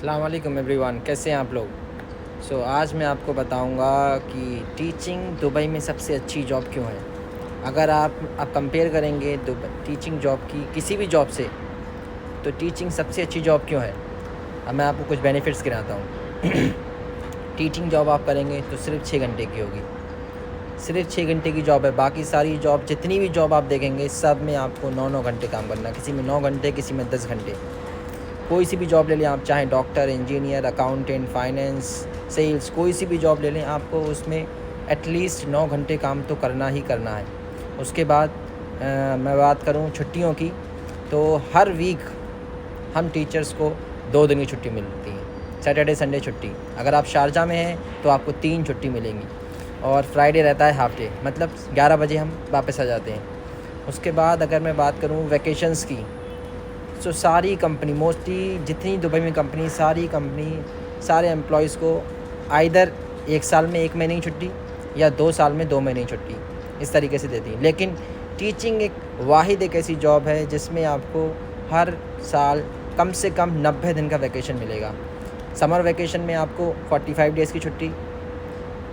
अस्सलाम वालेकुम एवरीवन, कैसे हैं आप लोग। आज मैं आपको बताऊंगा कि टीचिंग दुबई में सबसे अच्छी जॉब क्यों है। अगर आप कंपेयर करेंगे टीचिंग जॉब की किसी भी जॉब से, तो टीचिंग सबसे अच्छी जॉब क्यों है। अब मैं आपको कुछ बेनिफिट्स गिनाता हूँ। टीचिंग जॉब आप करेंगे तो सिर्फ 6 घंटे की होगी, सिर्फ 6 घंटे की जॉब है। बाकी सारी जॉब, जितनी भी जॉब आप देखेंगे, सब में आपको 9-9 घंटे काम करना है। किसी में 9 घंटे, किसी में 10 घंटे। कोई सी भी जॉब ले लें आप, चाहे doctor, engineer, accountant, finance, sales, कोई सी भी जॉब ले लें, आपको उसमें एटलीस्ट 9 घंटे काम तो करना ही करना है। उसके बाद मैं बात करूं छुट्टियों की, तो हर वीक हम टीचर्स को 2 दिन की छुट्टी मिलती है। सैटरडे संडे छुट्टी। अगर आप शारजा में हैं तो आपको 3 छुट्टी मिलेंगी, और फ्राइडे रहता है हाफ डे, मतलब 11 बजे हम वापस आ जाते हैं। उसके बाद अगर मैं बात करूं वैकेशंस की, सारी कंपनी, मोस्टली जितनी दुबई में कंपनी, सारे एम्प्लॉयज़ को आइदर 1 साल में 1 महीने की छुट्टी या 2 साल में 2 महीने की छुट्टी, इस तरीके से देती है। लेकिन टीचिंग एक ऐसी जॉब है जिसमें आपको हर साल कम से कम 90 दिन का वैकेशन मिलेगा। समर वैकेशन में आपको 45 डेज़ की छुट्टी,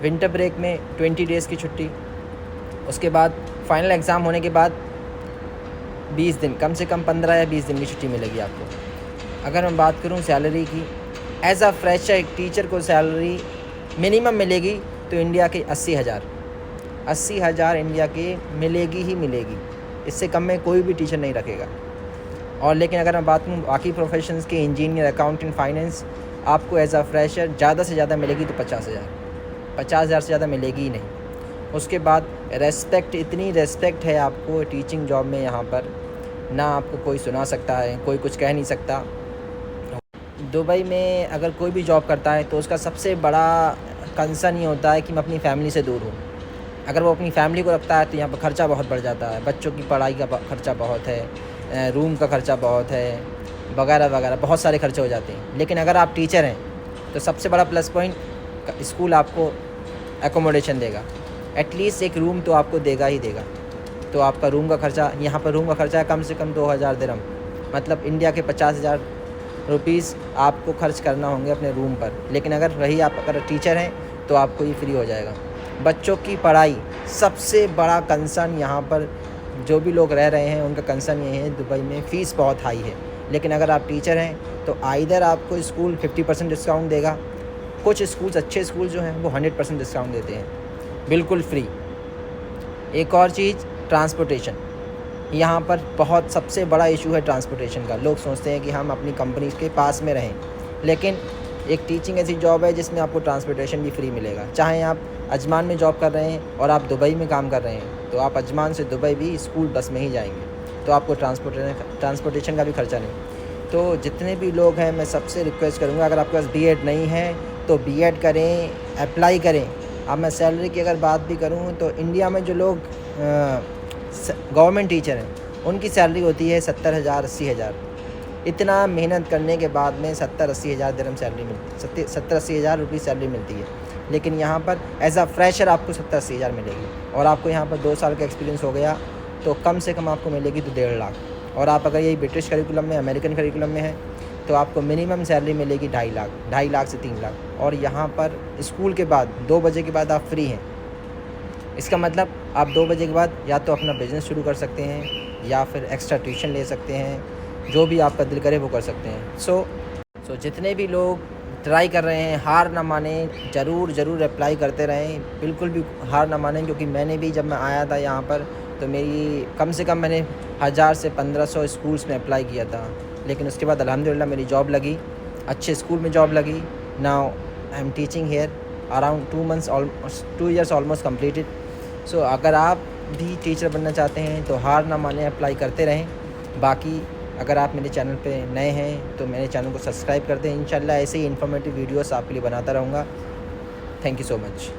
विंटर ब्रेक में 20 डेज़ की छुट्टी। उसके बाद फाइनल एग्ज़ाम होने के बाद 20 दिन, कम से कम 15 या 20 दिन की छुट्टी मिलेगी आपको। अगर मैं बात करूं सैलरी की, एज़ अ फ्रेशर एक टीचर को सैलरी मिनिमम मिलेगी तो इंडिया के 80,000 इंडिया के मिलेगी ही मिलेगी। इससे कम में कोई भी टीचर नहीं रखेगा। और लेकिन अगर मैं बात करूँ बाकी प्रोफेशंस के, इंजीनियर, अकाउंटेंट, फाइनेंस, आपको एज़ अ फ्रेशर ज़्यादा से ज़्यादा मिलेगी तो 50,000 से ज़्यादा मिलेगी ही नहीं। उसके बाद रेस्पेक्ट, इतनी रेस्पेक्ट है आपको टीचिंग जॉब में, यहाँ पर ना आपको कोई सुना सकता है, कोई कुछ कह नहीं सकता। दुबई में अगर कोई भी जॉब करता है तो उसका सबसे बड़ा कंसर्न ये होता है कि मैं अपनी फैमिली से दूर हूँ। अगर वो अपनी फैमिली को रखता है तो यहाँ पर ख़र्चा बहुत बढ़ जाता है। बच्चों की पढ़ाई का ख़र्चा बहुत है, रूम का ख़र्चा बहुत है, वगैरह वगैरह, बहुत सारे खर्चे हो जाते हैं। लेकिन अगर आप टीचर हैं तो सबसे बड़ा प्लस पॉइंट, स्कूल आपको एकोमोडेशन देगा, एटलीस्ट एक रूम तो आपको देगा ही देगा। तो आपका रूम का ख़र्चा, यहाँ पर रूम का ख़र्चा है कम से कम 2,000 दिरहम, मतलब इंडिया के 50,000 रुपीज़ आपको खर्च करना होंगे अपने रूम पर। लेकिन अगर टीचर हैं तो आपको ये फ्री हो जाएगा। बच्चों की पढ़ाई सबसे बड़ा कंसर्न, यहाँ पर जो भी लोग रह रहे हैं उनका कंसर्न ये है, दुबई में फ़ीस बहुत हाई है। लेकिन अगर आप टीचर हैं तो आइदर आपको स्कूल 50% डिस्काउंट देगा, कुछ स्कूल्स, अच्छे स्कूल जो हैं वो 100% डिस्काउंट देते हैं, बिल्कुल फ्री। एक और चीज़, ट्रांसपोर्टेशन। यहाँ पर बहुत सबसे बड़ा इशू है ट्रांसपोर्टेशन का। लोग सोचते हैं कि हम अपनी कंपनी के पास में रहें, लेकिन एक टीचिंग ऐसी जॉब है जिसमें आपको ट्रांसपोर्टेशन भी फ्री मिलेगा। चाहे आप अजमान में जॉब कर रहे हैं और आप दुबई में काम कर रहे हैं, तो आप अजमान से दुबई भी स्कूल बस में ही जाएंगे, तो आपको ट्रांसपोर्टेशन का भी खर्चा नहीं। तो जितने भी लोग हैं, मैं सबसे रिक्वेस्ट करूँगा, अगर आपके पास बीएड नहीं है तो बीएड करें, अप्लाई करें। अब मैं सैलरी की अगर बात भी करूँ तो इंडिया में जो लोग गवर्नमेंट टीचर हैं उनकी सैलरी होती है 70,000 80,000। इतना मेहनत करने के बाद में 70-80 हज़ार दिरहम सैलरी मिलती, 70-80 हज़ार रुपये सैलरी मिलती है। लेकिन यहाँ पर एज़ अ फ्रेशर आपको 70-80 हज़ार मिलेगी, और आपको यहाँ पर 2 साल का एक्सपीरियंस हो गया तो कम से कम आपको मिलेगी तो 1.5 लाख। और आप अगर यही ब्रिटिश करिकुलम में, अमेरिकन करिकुलम में है तो आपको मिनिमम सैलरी मिलेगी 2.5 लाख से 3 लाख। और यहाँ पर स्कूल के बाद 2 बजे के बाद आप फ्री हैं। इसका मतलब आप 2 बजे के बाद या तो अपना बिज़नेस शुरू कर सकते हैं या फिर एक्स्ट्रा ट्यूशन ले सकते हैं, जो भी आपका दिल करे वो कर सकते हैं। सो जितने भी लोग ट्राई कर रहे हैं, हार ना मानें, ज़रूर अप्लाई करते रहें, बिल्कुल भी हार ना मानें। क्योंकि मैंने भी, जब मैं आया था यहाँ पर, तो मेरी कम से कम मैंने 1000 से 1500 स्कूल्स में अप्लाई किया था। लेकिन उसके बाद अल्हम्दुलिल्लाह मेरी जॉब लगी, अच्छे स्कूल में जॉब लगी। Now I am teaching here around 2 years almost completed. अगर आप भी टीचर बनना चाहते हैं तो हार ना मानें, अप्लाई करते रहें। बाकी अगर आप मेरे चैनल पे नए हैं तो मेरे चैनल को सब्सक्राइब कर दें। इंशाल्लाह ऐसे ही इन्फॉर्मेटिव वीडियोस आपके लिए बनाता रहूँगा। Thank you so much.